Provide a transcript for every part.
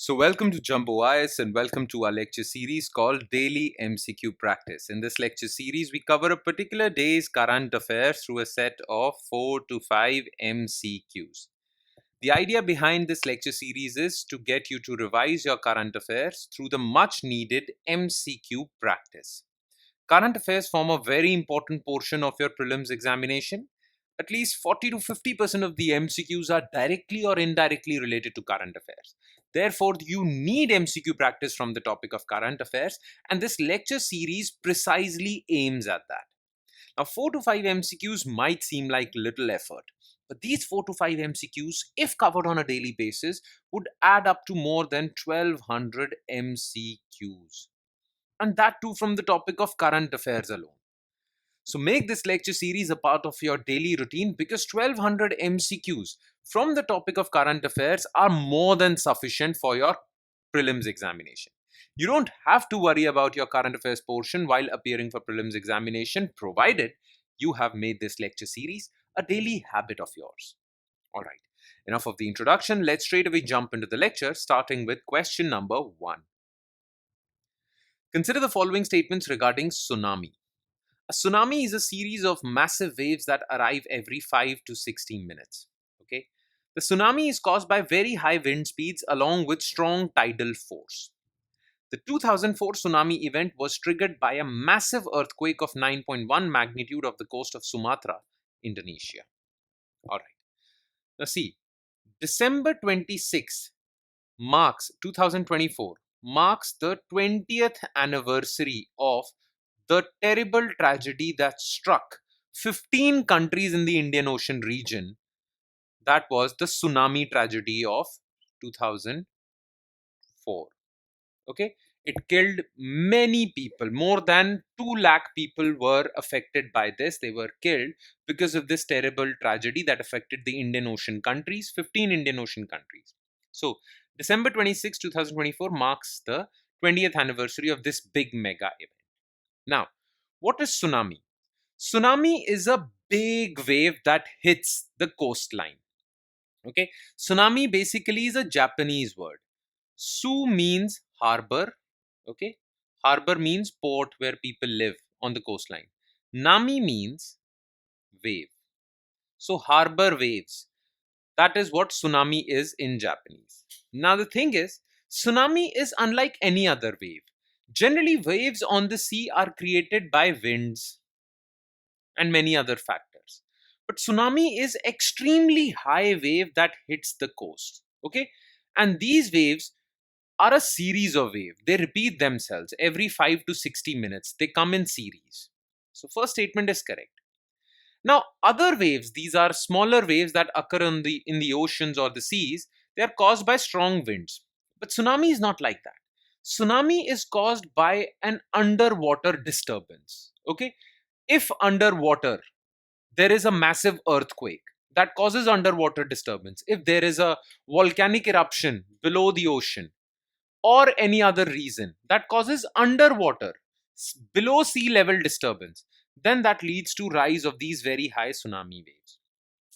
So welcome to Jumbo IS and welcome to our lecture series called Daily MCQ Practice. In this lecture series, we cover a particular day's current affairs through a set of 4 to 5 MCQs. The idea behind this lecture series is to get you to revise your current affairs through the much needed MCQ practice. Current affairs form a very important portion of your prelims examination. At least 40 to 50% of the MCQs are directly or indirectly related to current affairs. Therefore, you need MCQ practice from the topic of current affairs, and this lecture series precisely aims at that. Now, 4 to 5 MCQs might seem like little effort, but these 4 to 5 MCQs, if covered on a daily basis, would add up to more than 1200 MCQs. And that too from the topic of current affairs alone. So make this lecture series a part of your daily routine because 1200 MCQs from the topic of current affairs are more than sufficient for your prelims examination. You don't have to worry about your current affairs portion while appearing for prelims examination, provided you have made this lecture series a daily habit of yours. All right, enough of the introduction. Let's straight away jump into the lecture, starting with question number 1. Consider the following statements regarding tsunami. A tsunami is a series of massive waves that arrive every 5 to 16 minutes. Okay? The tsunami is caused by very high wind speeds along with strong tidal force. The 2004 tsunami event was triggered by a massive earthquake of 9.1 magnitude off the coast of Sumatra, Indonesia. All right. Now see, December 26th marks 2024 marks the 20th anniversary of the terrible tragedy that struck 15 countries in the Indian Ocean region. That was the tsunami tragedy of 2004. Okay, it killed many people. More than 2 lakh people were affected by this. They were killed because of this terrible tragedy that affected the Indian Ocean countries, 15 Indian Ocean countries. So December 26, 2024 marks the 20th anniversary of this big mega event. Now, what is tsunami? Tsunami is a big wave that hits the coastline. Okay, tsunami basically is a Japanese word. Su means harbor. Okay, harbor means port where people live on the coastline. Nami means wave. So, harbor waves. That is what tsunami is in Japanese. Now, the thing is, tsunami is unlike any other wave. Generally, waves on the sea are created by winds and many other factors. But tsunami is extremely high wave that hits the coast. Okay, and these waves are a series of waves. They repeat themselves every 5 to 60 minutes. They come in series. So first statement is correct. Now other waves, these are smaller waves that occur in the oceans or the seas. They are caused by strong winds. But tsunami is not like that. Tsunami is caused by an underwater disturbance. Okay, if underwater there is a massive earthquake that causes underwater disturbance, if there is a volcanic eruption below the ocean, or any other reason that causes underwater below sea level disturbance, then that leads to rise of these very high tsunami waves.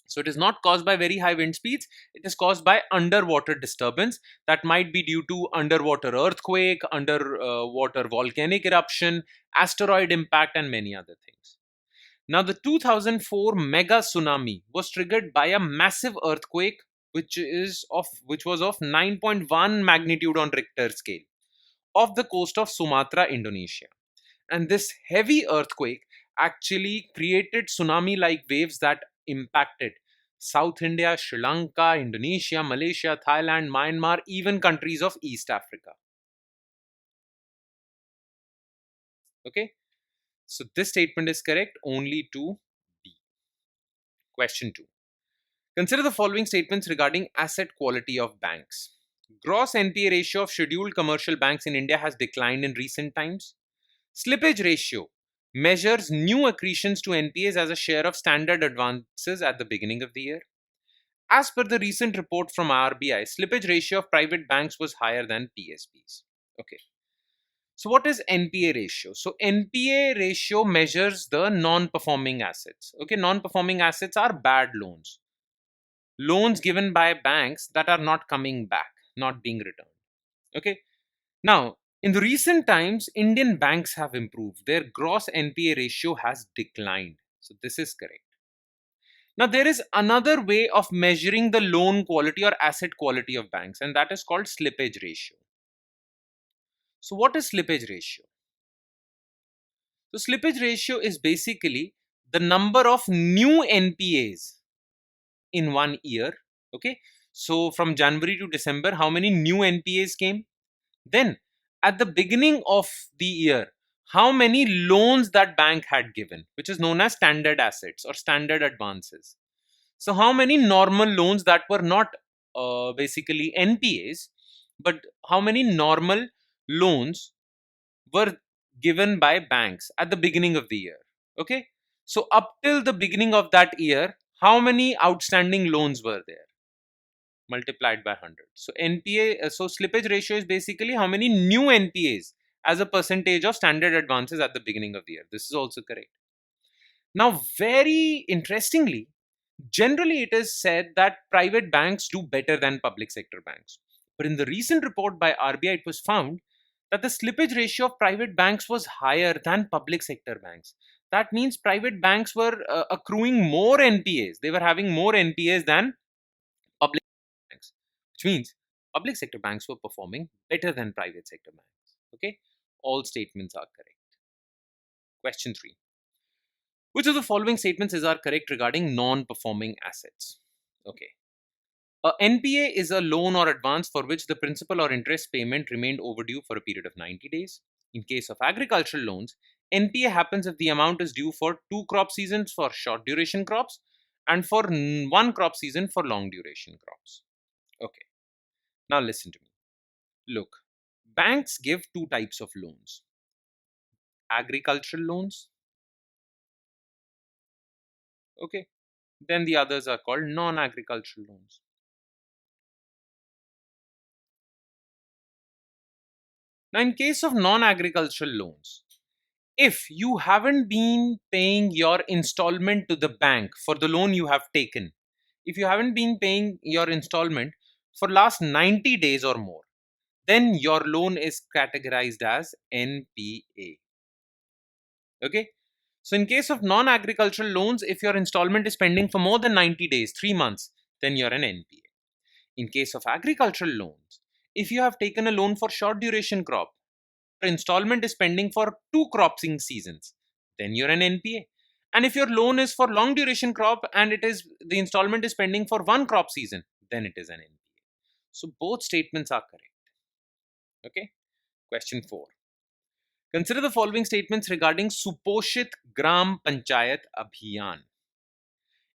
So it is not caused by very high wind speeds, it is caused by underwater disturbance that might be due to underwater earthquake, underwater volcanic eruption, asteroid impact, and many other things. Now, the 2004 mega tsunami was triggered by a massive earthquake which was of 9.1 magnitude on Richter scale off the coast of Sumatra, Indonesia. And this heavy earthquake actually created tsunami-like waves that impacted South India, Sri Lanka, Indonesia, Malaysia, Thailand, Myanmar, even countries of East Africa. Okay, so this statement is correct only to B. Question 2. Consider the following statements regarding asset quality of banks. Gross NPA ratio of scheduled commercial banks in India has declined in recent times. Slippage ratio measures new accretions to NPAs as a share of standard advances at the beginning of the year. As per the recent report from RBI, slippage ratio of private banks was higher than PSBs. Okay. So what is NPA ratio? So NPA ratio measures the non-performing assets. Okay, non-performing assets are bad loans. Loans given by banks that are not coming back, not being returned. Okay. Now, in the recent times, Indian banks have improved. Their gross NPA ratio has declined. So this is correct. Now, there is another way of measuring the loan quality or asset quality of banks, and that is called slippage ratio. So, what is slippage ratio? So, slippage ratio is basically the number of new NPAs in 1 year. Okay. So, from January to December, how many new NPAs came? Then, at the beginning of the year, how many loans that bank had given, which is known as standard assets or standard advances. So, how many normal loans that were not basically NPAs, but how many normal loans were given by banks at the beginning of the year? Okay. So, up till the beginning of that year, how many outstanding loans were there? Multiplied by 100. So, NPA, so slippage ratio is basically how many new NPAs as a percentage of standard advances at the beginning of the year. This is also correct. Now, very interestingly, generally, it is said that private banks do better than public sector banks. But in the recent report by RBI, it was found that the slippage ratio of private banks was higher than public sector banks. That means private banks were accruing more NPAs. They were having more NPAs than public banks, which means public sector banks were performing better than private sector banks. Okay, all statements are correct. Question 3. Which of the following statements are correct regarding non-performing assets? Okay. A NPA is a loan or advance for which the principal or interest payment remained overdue for a period of 90 days. In case of agricultural loans, NPA happens if the amount is due for 2 crop seasons for short duration crops and for 1 crop season for long duration crops. Okay, now listen to me. Look, banks give two types of loans: agricultural loans, okay, then the others are called non agricultural loans. Now, in case of non agricultural loans, if you haven't been paying your installment to the bank for the loan you have taken, if you haven't been paying your installment for last 90 days or more, then your loan is categorized as NPA. Okay. So in case of non-agricultural loans, if your installment is pending for more than 90 days, 3 months, then you're an NPA. In case of agricultural loans, if you have taken a loan for short duration crop, your installment is pending for 2 cropping seasons, then you're an NPA. And if your loan is for long duration crop and the installment is pending for 1 crop season, then it is an NPA. So both statements are correct. Okay. Question 4. Consider the following statements regarding Suposhit Gram Panchayat Abhiyan.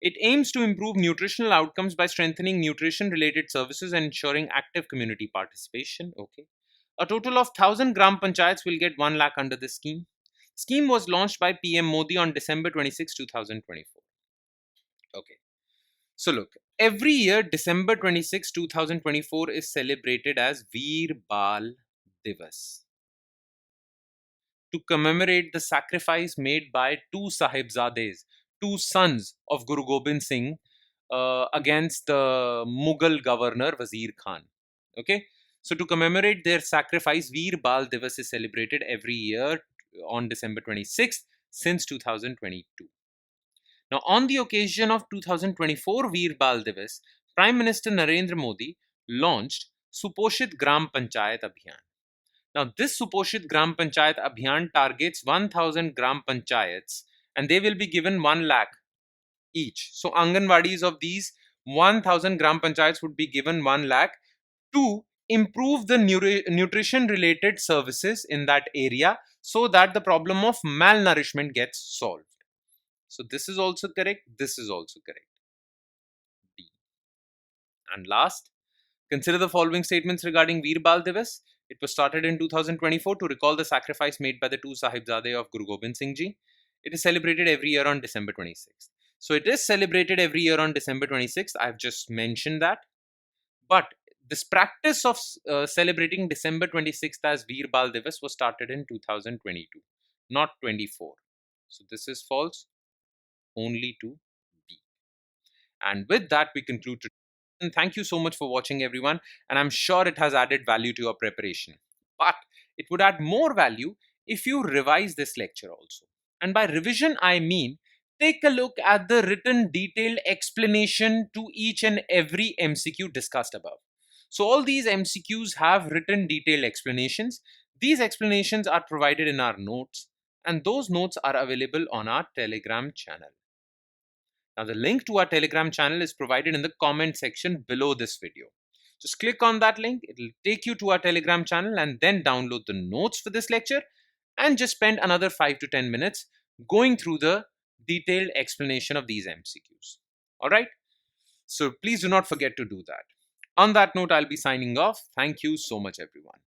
It aims to improve nutritional outcomes by strengthening nutrition related services and ensuring active community participation. Okay. A total of 1,000 Gram Panchayats will get 1 lakh under this scheme. Scheme was launched by PM Modi on December 26, 2024. Okay. So look, every year December 26, 2024 is celebrated as Veer Bal Divas to commemorate the sacrifice made by two Sahibzades, two sons of Guru Gobind Singh, against the Mughal governor Wazir Khan. Okay, so to commemorate their sacrifice, Veer Bal Divas is celebrated every year on December 26th since 2022. Now, on the occasion of 2024 Veer Bal Divas, Prime Minister Narendra Modi launched Suposhit Gram Panchayat Abhiyan. Now, this Suposhit Gram Panchayat Abhiyan targets 1,000 Gram Panchayats and they will be given 1 lakh each. So, Anganwadis of these 1,000 Gram Panchayats would be given 1 lakh to improve the nutrition related services in that area so that the problem of malnourishment gets solved. So, this is also correct. This is also correct. D. And last, consider the following statements regarding Veer Bal Divas. It was started in 2024 to recall the sacrifice made by the two Sahibzade of Guru Gobind Singh Ji. It is celebrated every year on December 26th. So it is celebrated every year on December 26th. I've just mentioned that. But this practice of celebrating December 26th as Veer Bal Divas was started in 2022, not 24. So this is false only to B. And with that, we conclude And thank you so much for watching, everyone. And I'm sure it has added value to your preparation. But it would add more value if you revise this lecture also. And by revision, I mean take a look at the written detailed explanation to each and every MCQ discussed above. So all these MCQs have written detailed explanations. These explanations are provided in our notes, and those notes are available on our Telegram channel. Now the link to our Telegram channel is provided in the comment section below this video. Just click on that link, it will take you to our Telegram channel, and then download the notes for this lecture and just spend another 5 to 10 minutes going through the detailed explanation of these MCQs. Alright, so please do not forget to do that. On that note, I'll be signing off. Thank you so much, everyone.